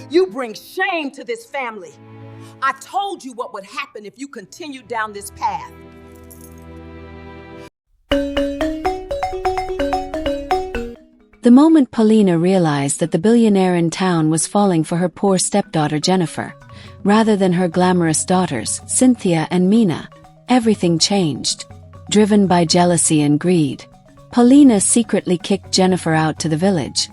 You bring shame to this family. I told you what would happen if you continued down this path. The moment Paulina realized that the billionaire in town was falling for her poor stepdaughter Jennifer, rather than her glamorous daughters, Cynthia and Mina, everything changed. Driven by jealousy and greed, Paulina secretly kicked Jennifer out to the village,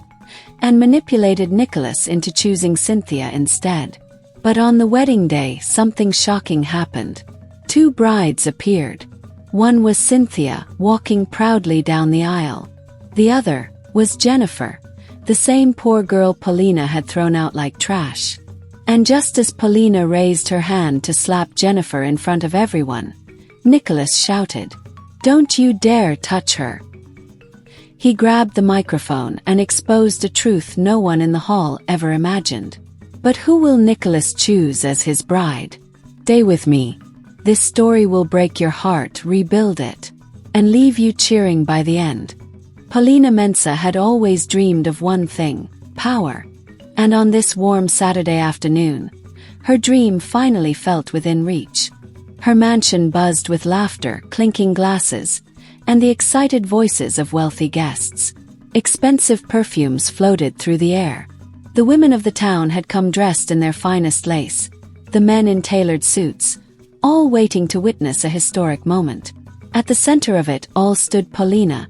and manipulated Nicholas into choosing Cynthia instead. But on the wedding day, something shocking happened. Two brides appeared. One was Cynthia, walking proudly down the aisle. The other was Jennifer, the same poor girl Paulina had thrown out like trash. And just as Paulina raised her hand to slap Jennifer in front of everyone, Nicholas shouted, "Don't you dare touch her!" He grabbed the microphone and exposed a truth no one in the hall ever imagined. But who will Nicholas choose as his bride? Stay with me. This story will break your heart, rebuild it, and leave you cheering by the end. Paulina Mensa had always dreamed of one thing, power. And on this warm Saturday afternoon, her dream finally felt within reach. Her mansion buzzed with laughter, clinking glasses, and the excited voices of wealthy guests. Expensive perfumes floated through the air. The women of the town had come dressed in their finest lace, the men in tailored suits, all waiting to witness a historic moment. At the center of it all stood Paulina,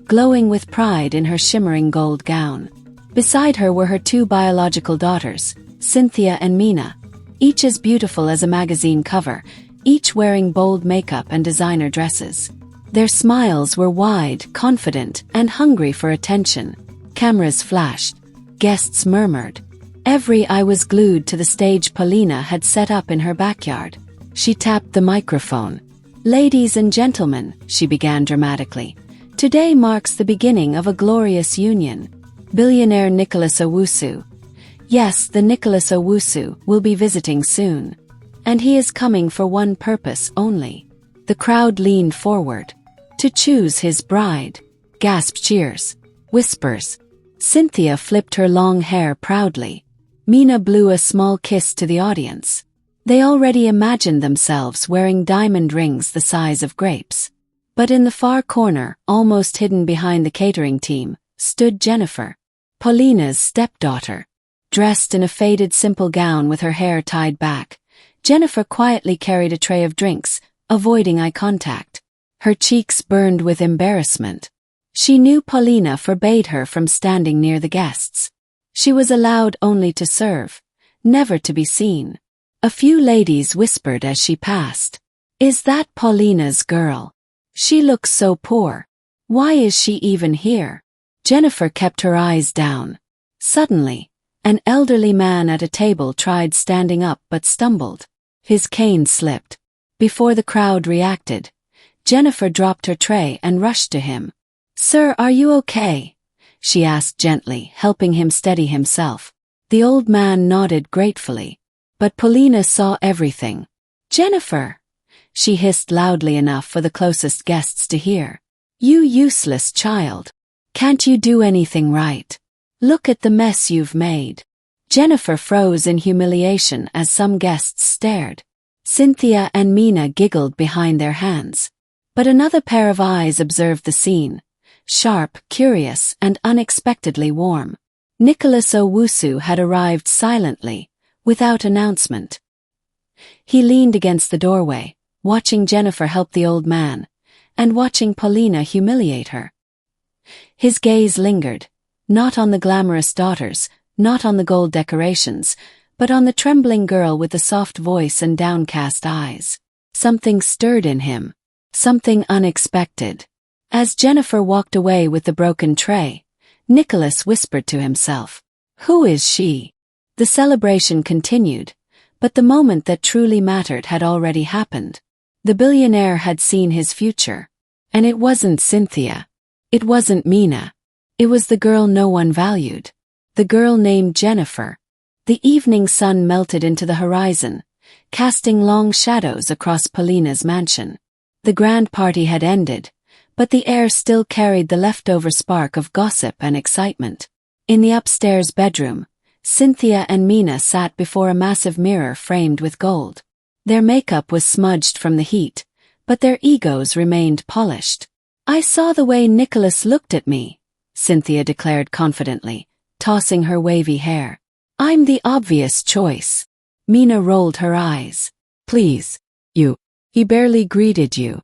glowing with pride in her shimmering gold gown. Beside her were her two biological daughters, Cynthia and Mina, each as beautiful as a magazine cover, each wearing bold makeup and designer dresses. Their smiles were wide, confident, and hungry for attention. Cameras flashed. Guests murmured. Every eye was glued to the stage Paulina had set up in her backyard. She tapped the microphone. "Ladies and gentlemen," she began dramatically, "today marks the beginning of a glorious union. Billionaire Nicholas Owusu. Yes, the Nicholas Owusu will be visiting soon. And he is coming for one purpose only." The crowd leaned forward. "To choose his bride." Gasp cheers. Whispers. Cynthia flipped her long hair proudly. Mina blew a small kiss to the audience. They already imagined themselves wearing diamond rings the size of grapes. But in the far corner, almost hidden behind the catering team, stood Jennifer, Paulina's stepdaughter. Dressed in a faded simple gown with her hair tied back, Jennifer quietly carried a tray of drinks, avoiding eye contact. Her cheeks burned with embarrassment. She knew Paulina forbade her from standing near the guests. She was allowed only to serve, never to be seen. A few ladies whispered as she passed, "Is that Paulina's girl? She looks so poor. Why is she even here?" Jennifer kept her eyes down. Suddenly, an elderly man at a table tried standing up but stumbled. His cane slipped. Before the crowd reacted, Jennifer dropped her tray and rushed to him. "Sir, are you okay?" she asked gently, helping him steady himself. The old man nodded gratefully. But Paulina saw everything. "Jennifer!" she hissed loudly enough for the closest guests to hear. "You useless child. Can't you do anything right? Look at the mess you've made." Jennifer froze in humiliation as some guests stared. Cynthia and Mina giggled behind their hands. But another pair of eyes observed the scene. Sharp, curious, and unexpectedly warm. Nicholas Owusu had arrived silently, without announcement. He leaned against the doorway, watching Jennifer help the old man, and watching Paulina humiliate her. His gaze lingered, not on the glamorous daughters, not on the gold decorations, but on the trembling girl with the soft voice and downcast eyes. Something stirred in him, something unexpected. As Jennifer walked away with the broken tray, Nicholas whispered to himself, "Who is she?" The celebration continued, but the moment that truly mattered had already happened. The billionaire had seen his future. And it wasn't Cynthia. It wasn't Mina. It was the girl no one valued. The girl named Jennifer. The evening sun melted into the horizon, casting long shadows across Paulina's mansion. The grand party had ended, but the air still carried the leftover spark of gossip and excitement. In the upstairs bedroom, Cynthia and Mina sat before a massive mirror framed with gold. Their makeup was smudged from the heat, but their egos remained polished. "I saw the way Nicholas looked at me," Cynthia declared confidently, tossing her wavy hair. "I'm the obvious choice." Mina rolled her eyes. "Please, he barely greeted you."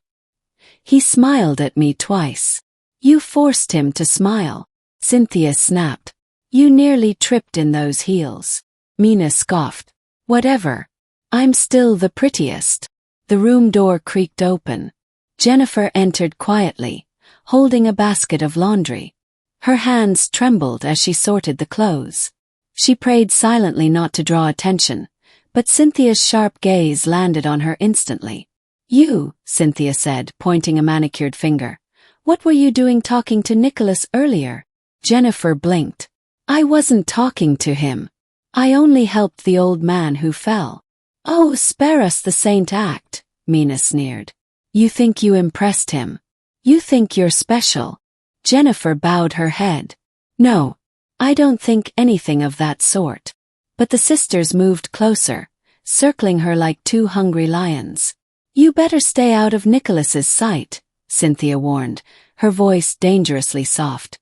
"He smiled at me twice." "You forced him to smile," Cynthia snapped. "You nearly tripped in those heels." Mina scoffed. "Whatever. I'm still the prettiest." The room door creaked open. Jennifer entered quietly, holding a basket of laundry. Her hands trembled as she sorted the clothes. She prayed silently not to draw attention, but Cynthia's sharp gaze landed on her instantly. "You," Cynthia said, pointing a manicured finger. "What were you doing talking to Nicholas earlier?" Jennifer blinked. "I wasn't talking to him. I only helped the old man who fell." "Oh, spare us the saint act," Mina sneered. "You think you impressed him? You think you're special?" Jennifer bowed her head. "No, I don't think anything of that sort." But the sisters moved closer, circling her like two hungry lions. "You better stay out of Nicholas's sight," Cynthia warned, her voice dangerously soft.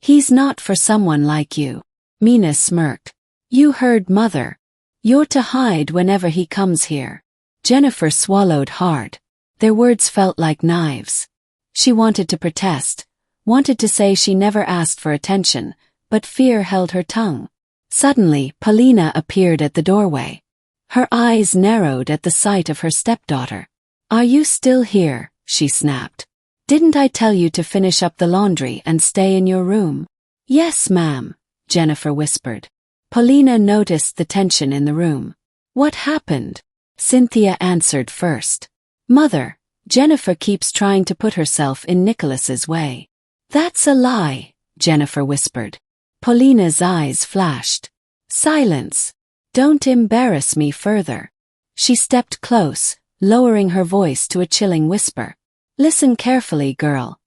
"He's not for someone like you." Mina smirked. "You heard Mother. You're to hide whenever he comes here." Jennifer swallowed hard. Their words felt like knives. She wanted to protest, wanted to say she never asked for attention, but fear held her tongue. Suddenly, Paulina appeared at the doorway. Her eyes narrowed at the sight of her stepdaughter. "Are you still here?" she snapped. "Didn't I tell you to finish up the laundry and stay in your room?" "Yes, ma'am," Jennifer whispered. Paulina noticed the tension in the room. "What happened?" Cynthia answered first. "Mother, Jennifer keeps trying to put herself in Nicholas's way." "That's a lie," Jennifer whispered. Paulina's eyes flashed. "Silence. Don't embarrass me further." She stepped close, lowering her voice to a chilling whisper. "Listen carefully, girl.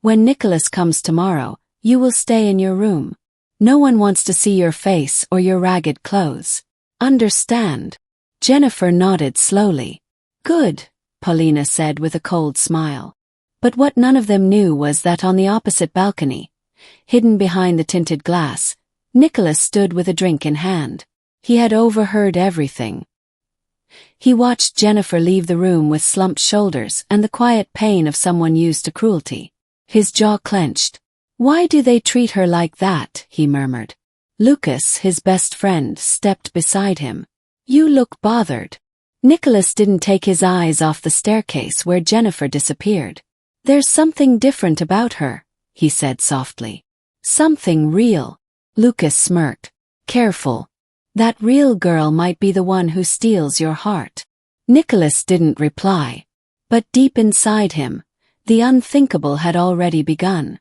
When Nicholas comes tomorrow, you will stay in your room. No one wants to see your face or your ragged clothes. Understand?" Jennifer nodded slowly. "Good," Paulina said with a cold smile. But what none of them knew was that on the opposite balcony, hidden behind the tinted glass, Nicholas stood with a drink in hand. He had overheard everything. He watched Jennifer leave the room with slumped shoulders and the quiet pain of someone used to cruelty. His jaw clenched. "Why do they treat her like that?" he murmured. Lucas, his best friend, stepped beside him. "You look bothered." Nicholas didn't take his eyes off the staircase where Jennifer disappeared. "There's something different about her," he said softly. "Something real." Lucas smirked. "Careful. That real girl might be the one who steals your heart." Nicholas didn't reply. But deep inside him, the unthinkable had already begun.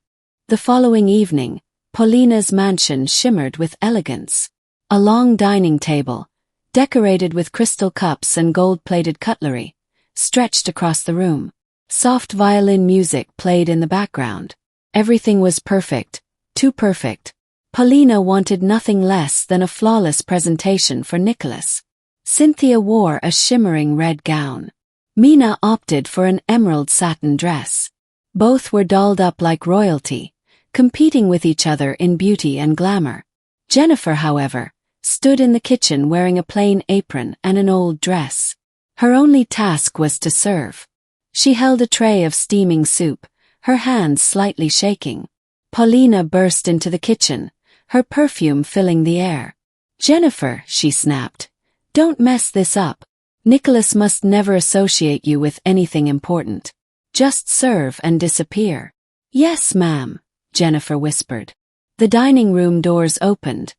The following evening, Paulina's mansion shimmered with elegance. A long dining table, decorated with crystal cups and gold-plated cutlery, stretched across the room. Soft violin music played in the background. Everything was perfect, too perfect. Paulina wanted nothing less than a flawless presentation for Nicholas. Cynthia wore a shimmering red gown. Mina opted for an emerald satin dress. Both were dolled up like royalty, competing with each other in beauty and glamour. Jennifer, however, stood in the kitchen wearing a plain apron and an old dress. Her only task was to serve. She held a tray of steaming soup, her hands slightly shaking. Paulina burst into the kitchen, her perfume filling the air. "Jennifer," she snapped, "don't mess this up. Nicholas must never associate you with anything important. Just serve and disappear." "Yes, ma'am," Jennifer whispered. The dining room doors opened,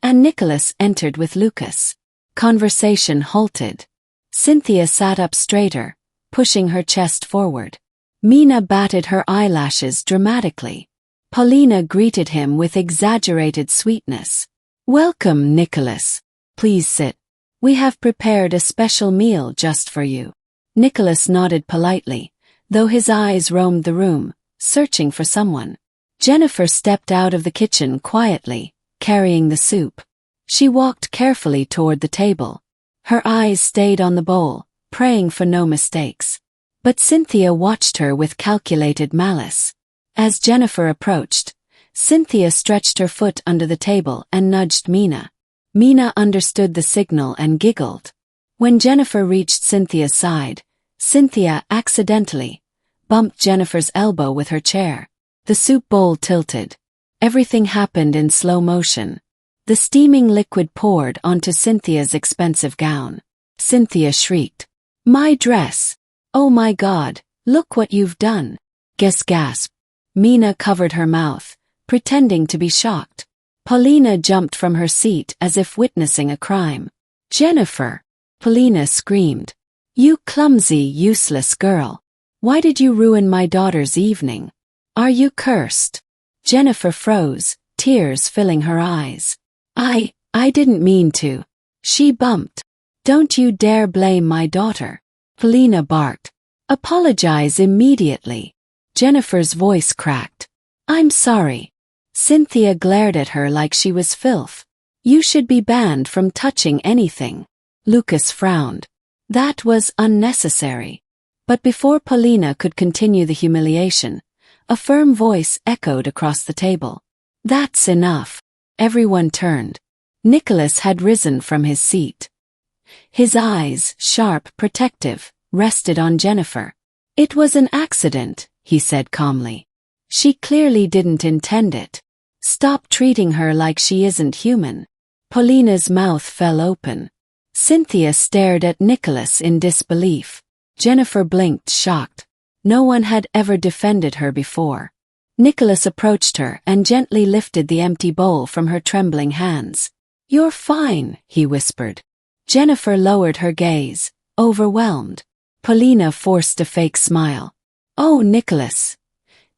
and Nicholas entered with Lucas. Conversation halted. Cynthia sat up straighter, pushing her chest forward. Mina batted her eyelashes dramatically. Paulina greeted him with exaggerated sweetness. "Welcome, Nicholas. Please sit. We have prepared a special meal just for you." Nicholas nodded politely, though his eyes roamed the room, searching for someone. Jennifer stepped out of the kitchen quietly, carrying the soup. She walked carefully toward the table. Her eyes stayed on the bowl, praying for no mistakes. But Cynthia watched her with calculated malice. As Jennifer approached, Cynthia stretched her foot under the table and nudged Mina. Mina understood the signal and giggled. When Jennifer reached Cynthia's side, Cynthia accidentally bumped Jennifer's elbow with her chair. The soup bowl tilted. Everything happened in slow motion. The steaming liquid poured onto Cynthia's expensive gown. Cynthia shrieked, "My dress! Oh my God, look what you've done!" Gasp. Mina covered her mouth, pretending to be shocked. Paulina jumped from her seat as if witnessing a crime. "Jennifer!" Paulina screamed. "You clumsy, useless girl! Why did you ruin my daughter's evening? Are you cursed?" Jennifer froze, tears filling her eyes. I didn't mean to. She bumped. Don't you dare blame my daughter." Paulina barked. "Apologize immediately." Jennifer's voice cracked. "I'm sorry." Cynthia glared at her like she was filth. "You should be banned from touching anything." Lucas frowned. That was unnecessary. But before Paulina could continue the humiliation, a firm voice echoed across the table. "That's enough." Everyone turned. Nicholas had risen from his seat. His eyes, sharp, protective, rested on Jennifer. "It was an accident," he said calmly. "She clearly didn't intend it. Stop treating her like she isn't human." Paulina's mouth fell open. Cynthia stared at Nicholas in disbelief. Jennifer blinked, shocked. No one had ever defended her before. Nicholas approached her and gently lifted the empty bowl from her trembling hands. "You're fine," he whispered. Jennifer lowered her gaze, overwhelmed. Paulina forced a fake smile. "Oh, Nicholas,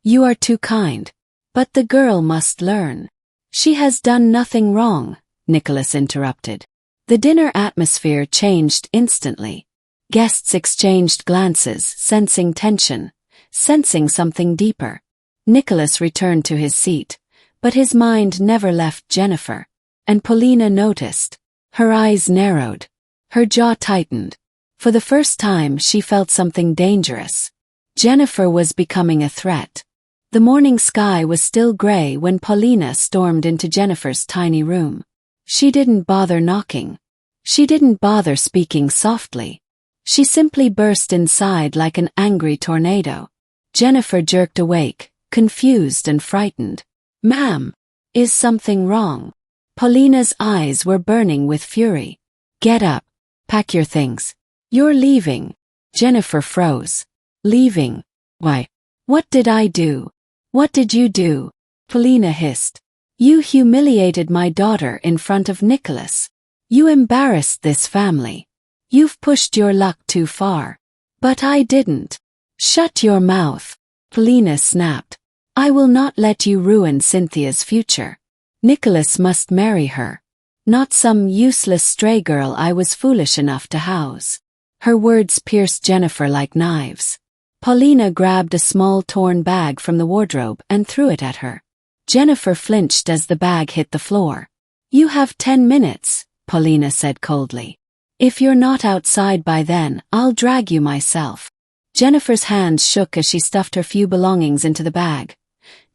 you are too kind. But the girl must learn." "She has done nothing wrong," Nicholas interrupted. The dinner atmosphere changed instantly. Guests exchanged glances, sensing tension, sensing something deeper. Nicholas returned to his seat, but his mind never left Jennifer. And Paulina noticed. Her eyes narrowed. Her jaw tightened. For the first time she felt something dangerous. Jennifer was becoming a threat. The morning sky was still gray when Paulina stormed into Jennifer's tiny room. She didn't bother knocking. She didn't bother speaking softly. She simply burst inside like an angry tornado. Jennifer jerked awake, confused and frightened. "Ma'am, is something wrong?" Paulina's eyes were burning with fury. "Get up. Pack your things. You're leaving." Jennifer froze. "Leaving? Why? What did I do? What did you do?" Paulina hissed. "You humiliated my daughter in front of Nicholas. You embarrassed this family. You've pushed your luck too far." "But I didn't." "Shut your mouth," Paulina snapped. "I will not let you ruin Cynthia's future. Nicholas must marry her. Not some useless stray girl I was foolish enough to house." Her words pierced Jennifer like knives. Paulina grabbed a small torn bag from the wardrobe and threw it at her. Jennifer flinched as the bag hit the floor. "You have 10 minutes, Paulina said coldly. "If you're not outside by then, I'll drag you myself." Jennifer's hands shook as she stuffed her few belongings into the bag.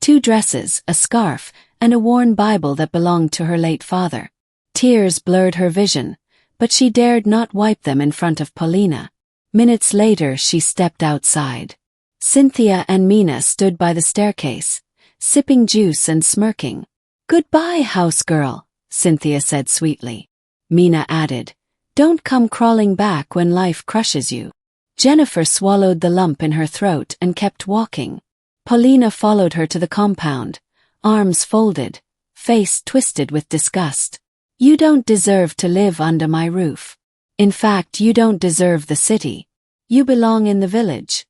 2 dresses, a scarf, and a worn Bible that belonged to her late father. Tears blurred her vision, but she dared not wipe them in front of Paulina. Minutes later she stepped outside. Cynthia and Mina stood by the staircase, sipping juice and smirking. "Goodbye, house girl," Cynthia said sweetly. Mina added, "Don't come crawling back when life crushes you." Jennifer swallowed the lump in her throat and kept walking. Paulina followed her to the compound, arms folded, face twisted with disgust. "You don't deserve to live under my roof. In fact, you don't deserve the city. You belong in the village,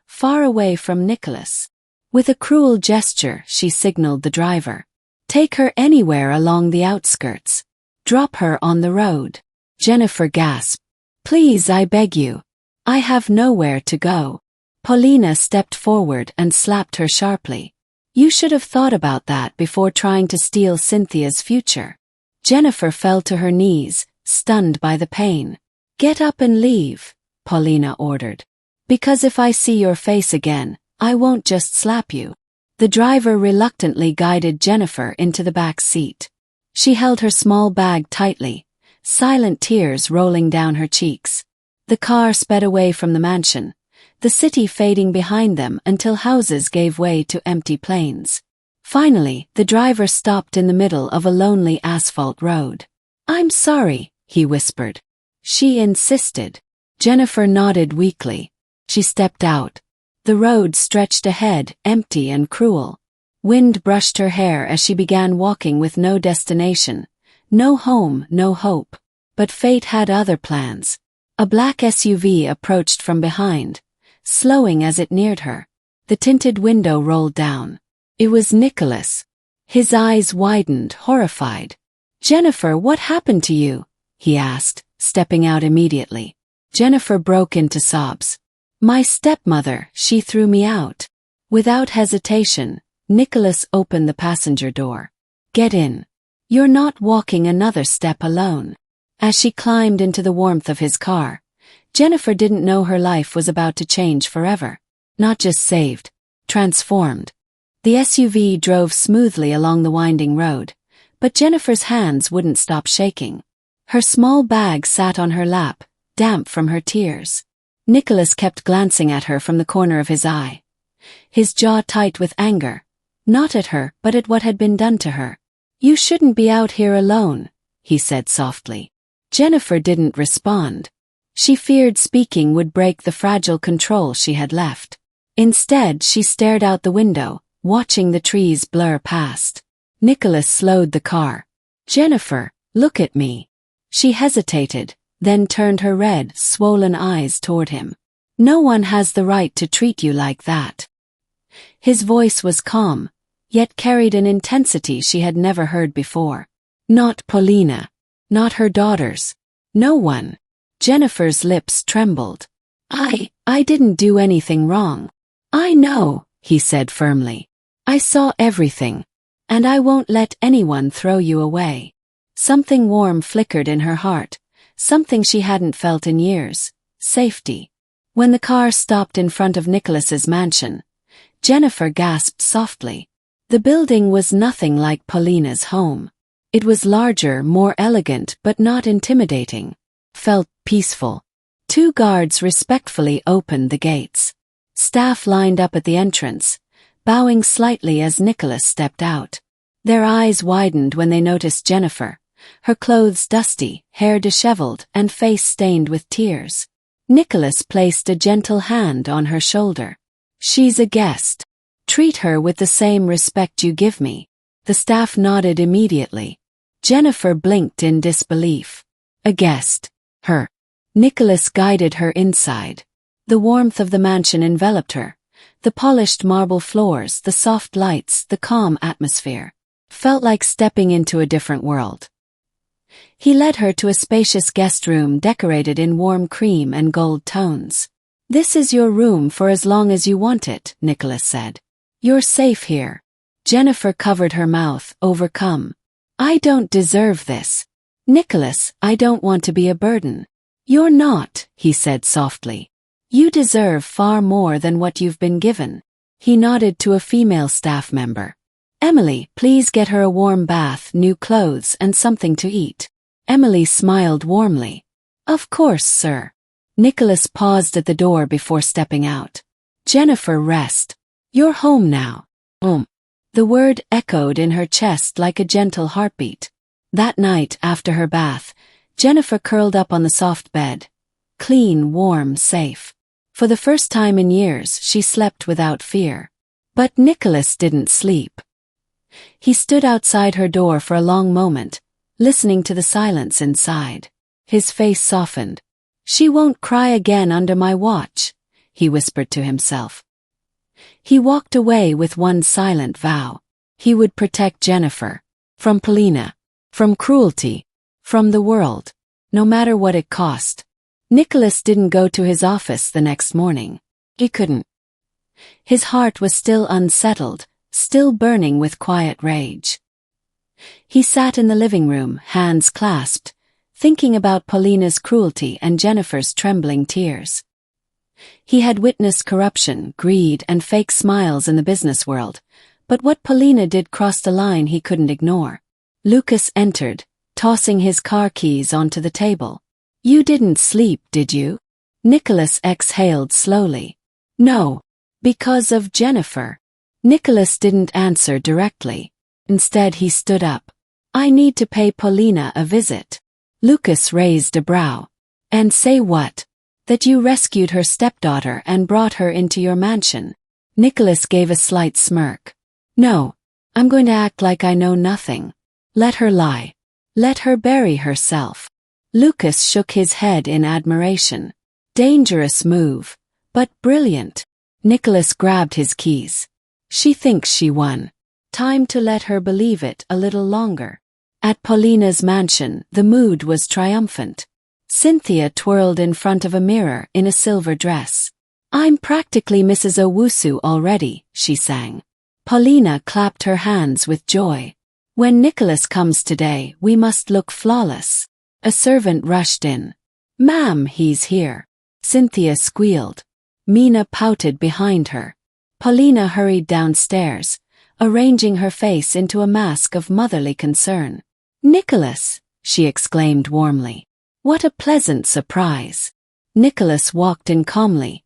far away from Nicholas." With a cruel gesture, she signaled the driver. "Take her anywhere along the outskirts. Drop her on the road." Jennifer gasped. "Please, I beg you. I have nowhere to go." Paulina stepped forward and slapped her sharply. You should have thought about that before trying to steal Cynthia's future. Jennifer fell to her knees, stunned by the pain. Get up and leave, Paulina ordered. Because if I see your face again, I won't just slap you. The driver reluctantly guided Jennifer into the back seat. She held her small bag tightly, silent tears rolling down her cheeks. The car sped away from the mansion, the city fading behind them until houses gave way to empty plains. Finally, the driver stopped in the middle of a lonely asphalt road. I'm sorry, he whispered. She insisted. Jennifer nodded weakly. She stepped out. The road stretched ahead, empty and cruel. Wind brushed her hair as she began walking with no destination. No home, no hope. But fate had other plans. A black SUV approached from behind, slowing as it neared her. The tinted window rolled down. It was Nicholas. His eyes widened, horrified. Jennifer, what happened to you? He asked, stepping out immediately. Jennifer broke into sobs. My stepmother, she threw me out. Without hesitation, Nicholas opened the passenger door. Get in. You're not walking another step alone. As she climbed into the warmth of his car, Jennifer didn't know her life was about to change forever. Not just saved, transformed. The SUV drove smoothly along the winding road, but Jennifer's hands wouldn't stop shaking. Her small bag sat on her lap, damp from her tears. Nicholas kept glancing at her from the corner of his eye, his jaw tight with anger, not at her but at what had been done to her. You shouldn't be out here alone, he said softly. Jennifer didn't respond. She feared speaking would break the fragile control she had left. Instead, she stared out the window, watching the trees blur past. Nicholas slowed the car. Jennifer, look at me. She hesitated, then turned her red, swollen eyes toward him. No one has the right to treat you like that. His voice was calm, yet carried an intensity she had never heard before. Not Paulina. Not her daughters. No one. Jennifer's lips trembled. I didn't do anything wrong. I know, he said firmly. I saw everything. And I won't let anyone throw you away. Something warm flickered in her heart, something she hadn't felt in years. Safety. When the car stopped in front of Nicholas's mansion, Jennifer gasped softly. The building was nothing like Paulina's home. It was larger, more elegant, but not intimidating. Felt peaceful. 2 guards respectfully opened the gates. Staff lined up at the entrance, bowing slightly as Nicholas stepped out. Their eyes widened when they noticed Jennifer, her clothes dusty, hair disheveled, and face stained with tears. Nicholas placed a gentle hand on her shoulder. She's a guest. Treat her with the same respect you give me. The staff nodded immediately. Jennifer blinked in disbelief. A guest. Her. Nicholas guided her inside. The warmth of the mansion enveloped her. The polished marble floors, the soft lights, the calm atmosphere. Felt like stepping into a different world. He led her to a spacious guest room decorated in warm cream and gold tones. This is your room for as long as you want it, Nicholas said. You're safe here. Jennifer covered her mouth, overcome. I don't deserve this. Nicholas, I don't want to be a burden. You're not, he said softly. You deserve far more than what you've been given. He nodded to a female staff member. Emily, please get her a warm bath, new clothes, and something to eat. Emily smiled warmly. Of course, sir. Nicholas paused at the door before stepping out. Jennifer, rest. You're home now. The word echoed in her chest like a gentle heartbeat. That night, after her bath, Jennifer curled up on the soft bed. Clean, warm, safe. For the first time in years, she slept without fear. But Nicholas didn't sleep. He stood outside her door for a long moment, listening to the silence inside. His face softened. She won't cry again under my watch, he whispered to himself. He walked away with one silent vow. He would protect Jennifer. From Paulina. From cruelty. From the world. No matter what it cost. Nicholas didn't go to his office the next morning. He couldn't. His heart was still unsettled, still burning with quiet rage. He sat in the living room, hands clasped, thinking about Paulina's cruelty and Jennifer's trembling tears. He had witnessed corruption, greed, and fake smiles in the business world, but what Paulina did crossed a line he couldn't ignore. Lucas entered, tossing his car keys onto the table. "You didn't sleep, did you?" Nicholas exhaled slowly. "No. Because of Jennifer." Nicholas didn't answer directly. Instead he stood up. "I need to pay Paulina a visit." Lucas raised a brow. "And say what? That you rescued her stepdaughter and brought her into your mansion?" Nicholas gave a slight smirk. "No. I'm going to act like I know nothing. Let her lie. Let her bury herself." Lucas shook his head in admiration. "Dangerous move, but brilliant." Nicholas grabbed his keys. "She thinks she won. Time to let her believe it a little longer." At Paulina's mansion, the mood was triumphant. Cynthia twirled in front of a mirror in a silver dress. "I'm practically Mrs. Owusu already," she sang. Paulina clapped her hands with joy. "When Nicholas comes today, we must look flawless." A servant rushed in. "Ma'am, he's here." Cynthia squealed. Mina pouted behind her. Paulina hurried downstairs, arranging her face into a mask of motherly concern. "Nicholas," she exclaimed warmly. "What a pleasant surprise." Nicholas walked in calmly,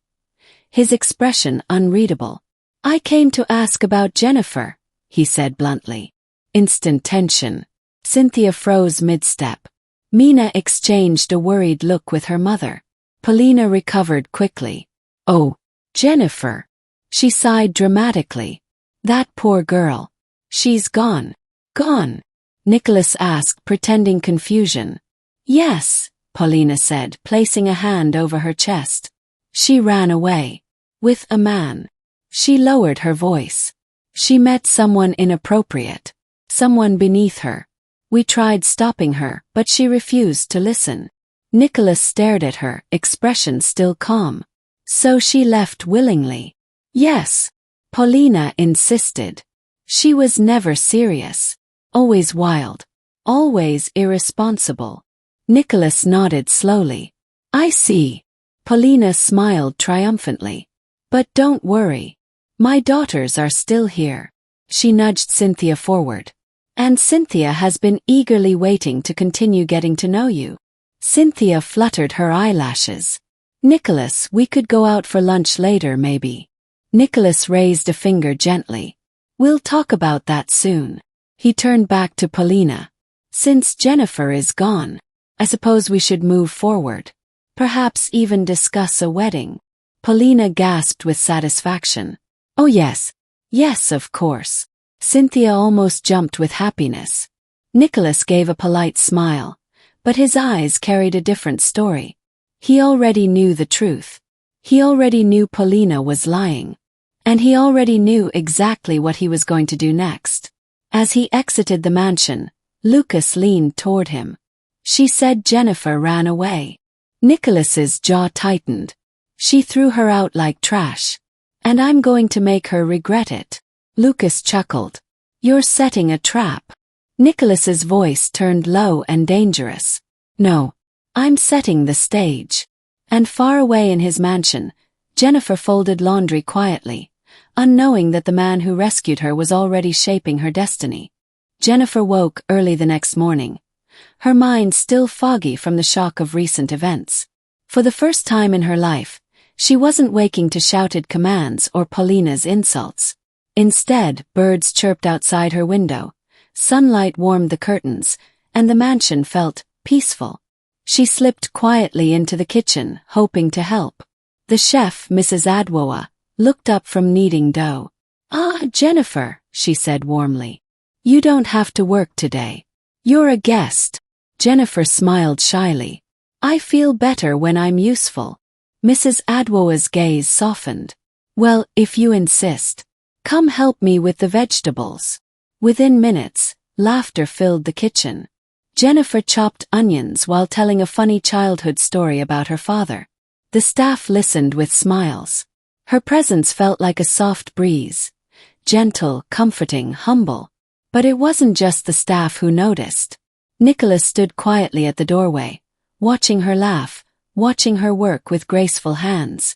his expression unreadable. "I came to ask about Jennifer," he said bluntly. Instant tension. Cynthia froze mid-step. Mina exchanged a worried look with her mother. Paulina recovered quickly. "Oh, Jennifer." She sighed dramatically. "That poor girl. She's gone." "Gone?" Nicholas asked, pretending confusion. "Yes," Paulina said, placing a hand over her chest. "She ran away. With a man." She lowered her voice. "She met someone inappropriate. Someone beneath her. We tried stopping her, but she refused to listen." Nicholas stared at her, expression still calm. "So she left willingly?" "Yes," Paulina insisted. "She was never serious. Always wild. Always irresponsible." Nicholas nodded slowly. "I see." Paulina smiled triumphantly. "But don't worry. My daughters are still here." She nudged Cynthia forward. "And Cynthia has been eagerly waiting to continue getting to know you." Cynthia fluttered her eyelashes. "Nicholas, we could go out for lunch later, maybe." Nicholas raised a finger gently. "We'll talk about that soon." He turned back to Paulina. "Since Jennifer is gone, I suppose we should move forward. Perhaps even discuss a wedding." Paulina gasped with satisfaction. "Oh yes. Yes, of course." Cynthia almost jumped with happiness. Nicholas gave a polite smile, but his eyes carried a different story. He already knew the truth. He already knew Paulina was lying. And he already knew exactly what he was going to do next. As he exited the mansion, Lucas leaned toward him. "She said Jennifer ran away." Nicholas's jaw tightened. "She threw her out like trash. And I'm going to make her regret it." Lucas chuckled. "You're setting a trap." Nicholas's voice turned low and dangerous. "No, I'm setting the stage." And far away in his mansion, Jennifer folded laundry quietly, unknowing that the man who rescued her was already shaping her destiny. Jennifer woke early the next morning, her mind still foggy from the shock of recent events. For the first time in her life, she wasn't waking to shouted commands or Paulina's insults. Instead, birds chirped outside her window, sunlight warmed the curtains, and the mansion felt peaceful. She slipped quietly into the kitchen, hoping to help. The chef, Mrs. Adwoa, looked up from kneading dough. "Ah, Jennifer," she said warmly. "You don't have to work today. You're a guest." Jennifer smiled shyly. "I feel better when I'm useful." Mrs. Adwoa's gaze softened. "Well, if you insist. Come help me with the vegetables." Within minutes, laughter filled the kitchen. Jennifer chopped onions while telling a funny childhood story about her father. The staff listened with smiles. Her presence felt like a soft breeze, gentle, comforting, humble. But it wasn't just the staff who noticed. Nicholas stood quietly at the doorway, watching her laugh, watching her work with graceful hands.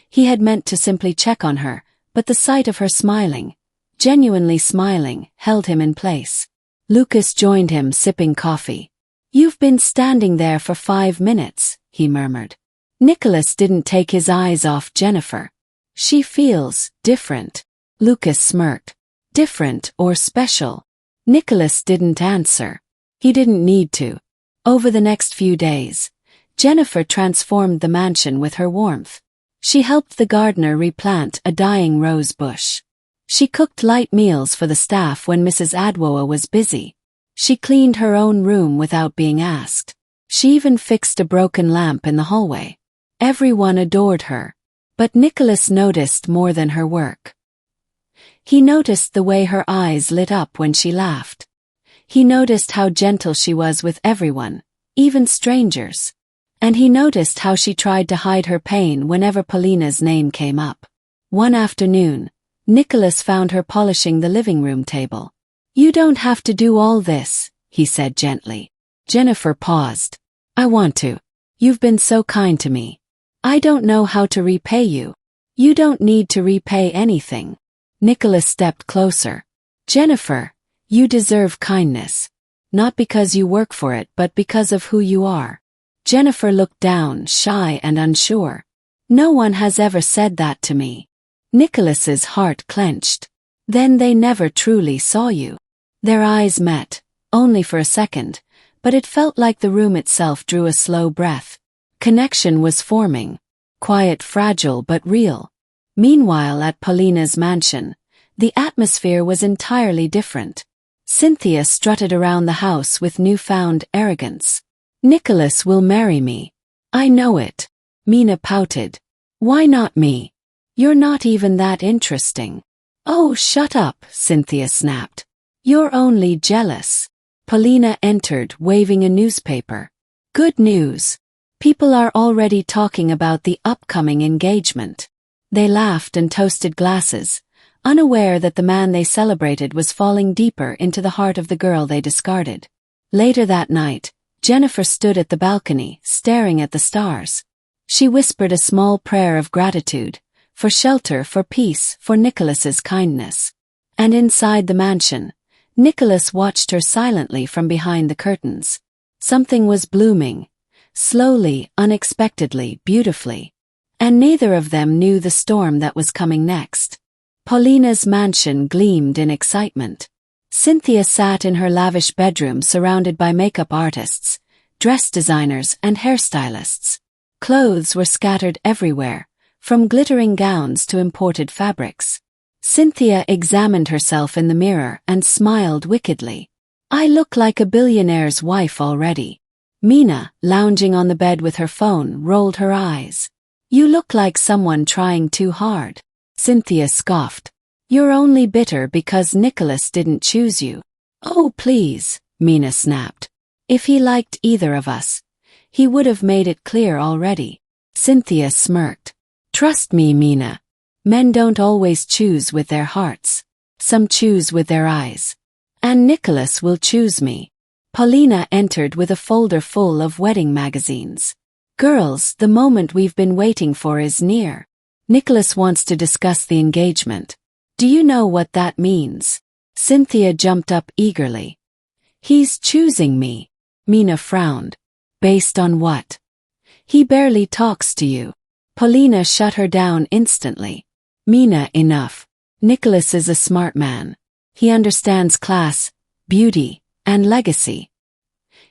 He had meant to simply check on her, but the sight of her smiling, genuinely smiling, held him in place. Lucas joined him, sipping coffee. "You've been standing there for 5 minutes," he murmured. Nicholas didn't take his eyes off Jennifer. "She feels different." Lucas smirked. "Different or special?" Nicholas didn't answer. He didn't need to. Over the next few days, Jennifer transformed the mansion with her warmth. She helped the gardener replant a dying rose bush. She cooked light meals for the staff when Mrs. Adwoa was busy. She cleaned her own room without being asked. She even fixed a broken lamp in the hallway. Everyone adored her. But Nicholas noticed more than her work. He noticed the way her eyes lit up when she laughed. He noticed how gentle she was with everyone, even strangers. And he noticed how she tried to hide her pain whenever Paulina's name came up. One afternoon, Nicholas found her polishing the living room table. "You don't have to do all this," he said gently. Jennifer paused. "I want to. You've been so kind to me. I don't know how to repay you." "You don't need to repay anything." Nicholas stepped closer. "Jennifer, you deserve kindness. Not because you work for it, but because of who you are." Jennifer looked down, shy and unsure. "No one has ever said that to me." Nicholas's heart clenched. "Then they never truly saw you." Their eyes met, only for a second, but it felt like the room itself drew a slow breath. Connection was forming. Quiet, fragile, but real. Meanwhile, at Paulina's mansion, the atmosphere was entirely different. Cynthia strutted around the house with newfound arrogance. "Nicholas will marry me. I know it." Mina pouted. "Why not me? You're not even that interesting." "Oh, shut up," Cynthia snapped. "You're only jealous." Paulina entered, waving a newspaper. "Good news. People are already talking about the upcoming engagement." They laughed and toasted glasses, unaware that the man they celebrated was falling deeper into the heart of the girl they discarded. Later that night, Jennifer stood at the balcony, staring at the stars. She whispered a small prayer of gratitude, for shelter, for peace, for Nicholas's kindness. And inside the mansion, Nicholas watched her silently from behind the curtains. Something was blooming, slowly, unexpectedly, beautifully. And neither of them knew the storm that was coming next. Paulina's mansion gleamed in excitement. Cynthia sat in her lavish bedroom surrounded by makeup artists, dress designers, and hairstylists. Clothes were scattered everywhere, from glittering gowns to imported fabrics. Cynthia examined herself in the mirror and smiled wickedly. "I look like a billionaire's wife already." Mina, lounging on the bed with her phone, rolled her eyes. "You look like someone trying too hard." Cynthia scoffed. "You're only bitter because Nicholas didn't choose you." "Oh, please," Mina snapped. "If he liked either of us, he would have made it clear already." Cynthia smirked. "Trust me, Mina. Men don't always choose with their hearts. Some choose with their eyes. And Nicholas will choose me." Paulina entered with a folder full of wedding magazines. "Girls, the moment we've been waiting for is near. Nicholas wants to discuss the engagement. Do you know what that means?" Cynthia jumped up eagerly. "He's choosing me." Mina frowned. "Based on what?" "He barely talks to you." Paulina shut her down instantly. "Mina, enough. Nicholas is a smart man. He understands class, beauty, and legacy.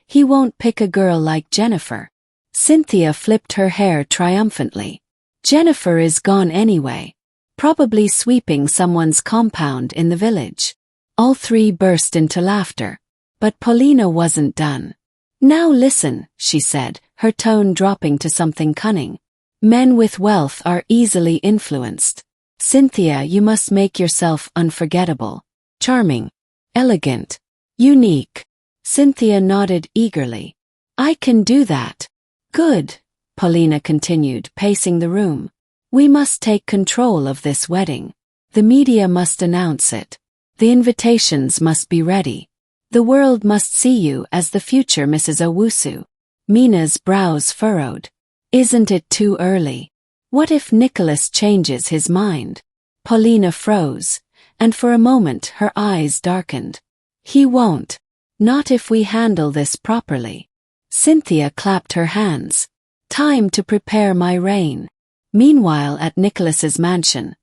He won't pick a girl like Jennifer." Cynthia flipped her hair triumphantly. "Jennifer is gone anyway. Probably sweeping someone's compound in the village." All three burst into laughter. But Paulina wasn't done. "Now listen," she said, her tone dropping to something cunning. "Men with wealth are easily influenced. Cynthia, you must make yourself unforgettable. Charming. Elegant. Unique." Cynthia nodded eagerly. "I can do that." "Good," Paulina continued, pacing the room. "We must take control of this wedding. The media must announce it. The invitations must be ready. The world must see you as the future Mrs. Owusu. Mina's brows furrowed. Isn't it too early? What if Nicholas changes his mind? Paulina froze, and for a moment her eyes darkened. He won't. Not if we handle this properly. Cynthia clapped her hands. Time to prepare my reign. Meanwhile at Nicholas's mansion,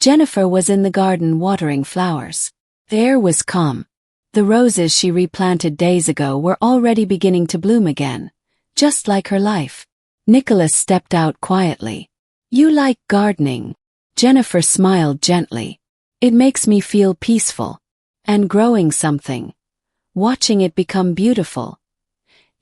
Jennifer was in the garden watering flowers. The air was calm. The roses she replanted days ago were already beginning to bloom again, just like her life. Nicholas stepped out quietly. You like gardening? Jennifer smiled gently. It makes me feel peaceful. And growing something. Watching it become beautiful.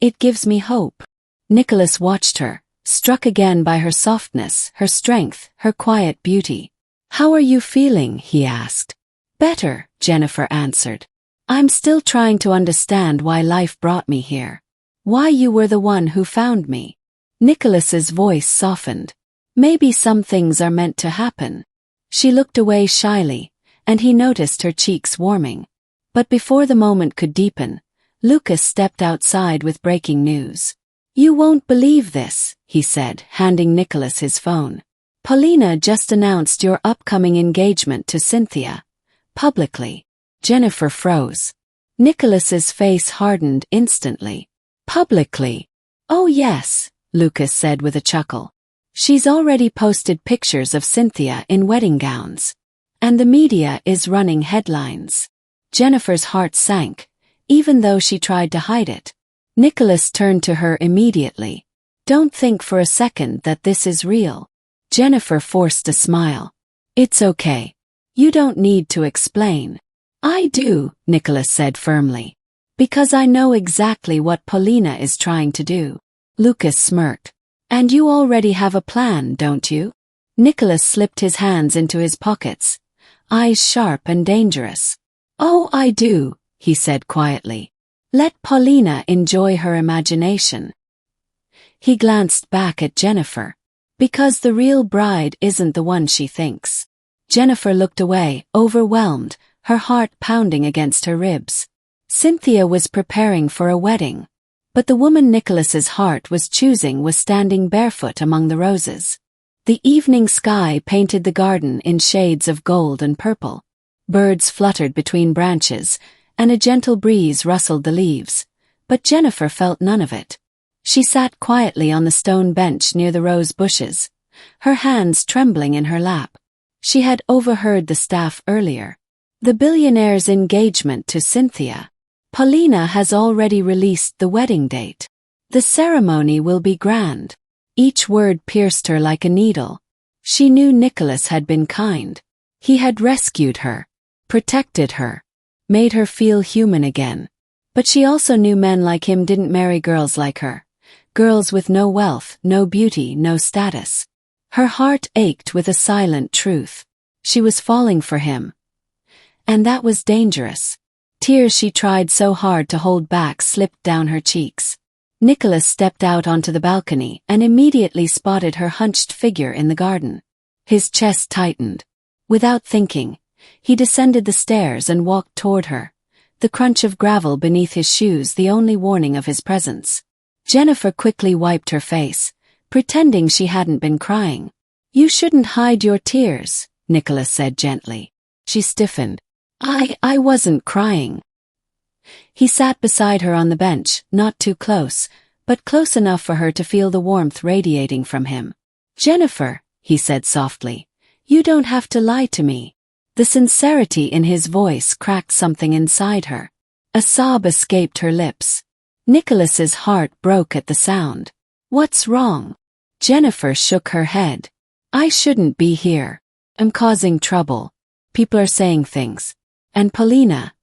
It gives me hope. Nicholas watched her, struck again by her softness, her strength, her quiet beauty. How are you feeling? He asked. Better, Jennifer answered. I'm still trying to understand why life brought me here. Why you were the one who found me. Nicholas's voice softened. Maybe some things are meant to happen. She looked away shyly, and he noticed her cheeks warming. But before the moment could deepen, Lucas stepped outside with breaking news. You won't believe this, he said, handing Nicholas his phone. Paulina just announced your upcoming engagement to Cynthia. Publicly. Jennifer froze. Nicholas's face hardened instantly. Publicly. Oh yes, Lucas said with a chuckle. She's already posted pictures of Cynthia in wedding gowns. And the media is running headlines. Jennifer's heart sank, even though she tried to hide it. Nicholas turned to her immediately. Don't think for a second that this is real. Jennifer forced a smile. It's okay. You don't need to explain. I do, Nicholas said firmly. Because I know exactly what Paulina is trying to do. Lucas smirked. And you already have a plan, don't you? Nicholas slipped his hands into his pockets, eyes sharp and dangerous. Oh, I do, he said quietly. Let Paulina enjoy her imagination. He glanced back at Jennifer. Because the real bride isn't the one she thinks. Jennifer looked away, overwhelmed, her heart pounding against her ribs. Cynthia was preparing for a wedding. But the woman Nicholas's heart was choosing was standing barefoot among the roses. The evening sky painted the garden in shades of gold and purple. Birds fluttered between branches, and a gentle breeze rustled the leaves. But Jennifer felt none of it. She sat quietly on the stone bench near the rose bushes, her hands trembling in her lap. She had overheard the staff earlier. The billionaire's engagement to Cynthia. Paulina has already released the wedding date. The ceremony will be grand. Each word pierced her like a needle. She knew Nicholas had been kind. He had rescued her, protected her, made her feel human again. But she also knew men like him didn't marry girls like her. Girls with no wealth, no beauty, no status. Her heart ached with a silent truth. She was falling for him. And that was dangerous. Tears she tried so hard to hold back slipped down her cheeks. Nicholas stepped out onto the balcony and immediately spotted her hunched figure in the garden. His chest tightened. Without thinking, he descended the stairs and walked toward her, the crunch of gravel beneath his shoes the only warning of his presence. Jennifer quickly wiped her face, pretending she hadn't been crying. You shouldn't hide your tears, Nicholas said gently. She stiffened. I wasn't crying. He sat beside her on the bench, not too close, but close enough for her to feel the warmth radiating from him. Jennifer, he said softly, you don't have to lie to me. The sincerity in his voice cracked something inside her. A sob escaped her lips. Nicholas's heart broke at the sound. What's wrong? Jennifer shook her head. I shouldn't be here. I'm causing trouble. People are saying things. And Paulina.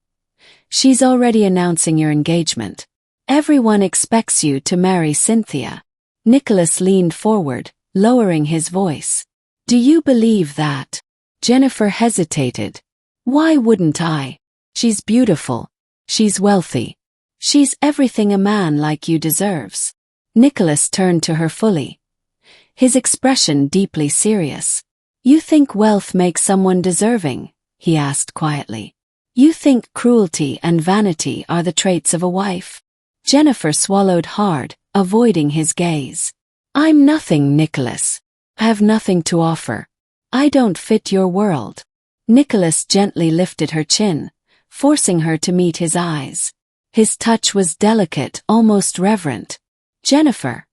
She's already announcing your engagement. Everyone expects you to marry Cynthia. Nicholas leaned forward, lowering his voice. Do you believe that? Jennifer hesitated. Why wouldn't I? She's beautiful. She's wealthy. She's everything a man like you deserves. Nicholas turned to her fully. His expression deeply serious. You think wealth makes someone deserving? He asked quietly. You think cruelty and vanity are the traits of a wife? Jennifer swallowed hard, avoiding his gaze. I'm nothing, Nicholas. I have nothing to offer. I don't fit your world. Nicholas gently lifted her chin, forcing her to meet his eyes. His touch was delicate, almost reverent. Jennifer,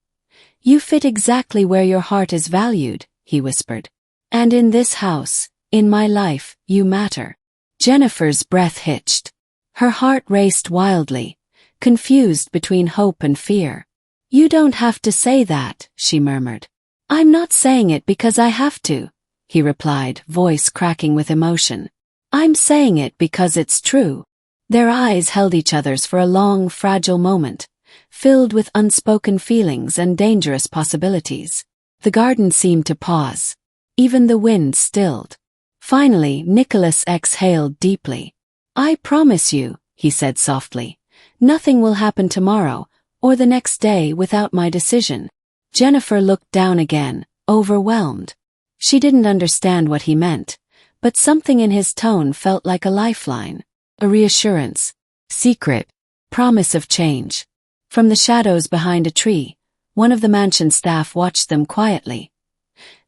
you fit exactly where your heart is valued, he whispered. And in this house, in my life, you matter. Jennifer's breath hitched. Her heart raced wildly, confused between hope and fear. You don't have to say that, she murmured. I'm not saying it because I have to, he replied, voice cracking with emotion. I'm saying it because it's true. Their eyes held each other's for a long, fragile moment, filled with unspoken feelings and dangerous possibilities. The garden seemed to pause. Even the wind stilled. Finally, Nicholas exhaled deeply. I promise you, he said softly, nothing will happen tomorrow, or the next day without my decision. Jennifer looked down again, overwhelmed. She didn't understand what he meant, but something in his tone felt like a lifeline, a reassurance, secret, promise of change. From the shadows behind a tree, one of the mansion staff watched them quietly,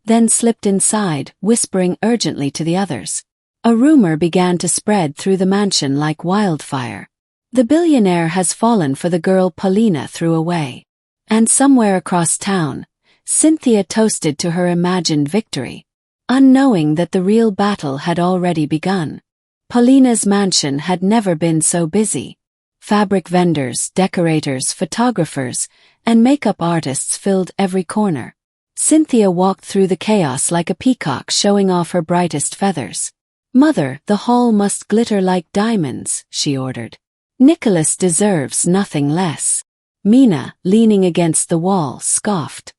then slipped inside, whispering urgently to the others. A rumor began to spread through the mansion like wildfire. The billionaire has fallen for the girl Paulina threw away. And somewhere across town, Cynthia toasted to her imagined victory, unknowing that the real battle had already begun. Paulina's mansion had never been so busy. Fabric vendors, decorators, photographers, and makeup artists filled every corner. Cynthia walked through the chaos like a peacock showing off her brightest feathers. Mother, the hall must glitter like diamonds, she ordered. Nicholas deserves nothing less. Mina, leaning against the wall, scoffed.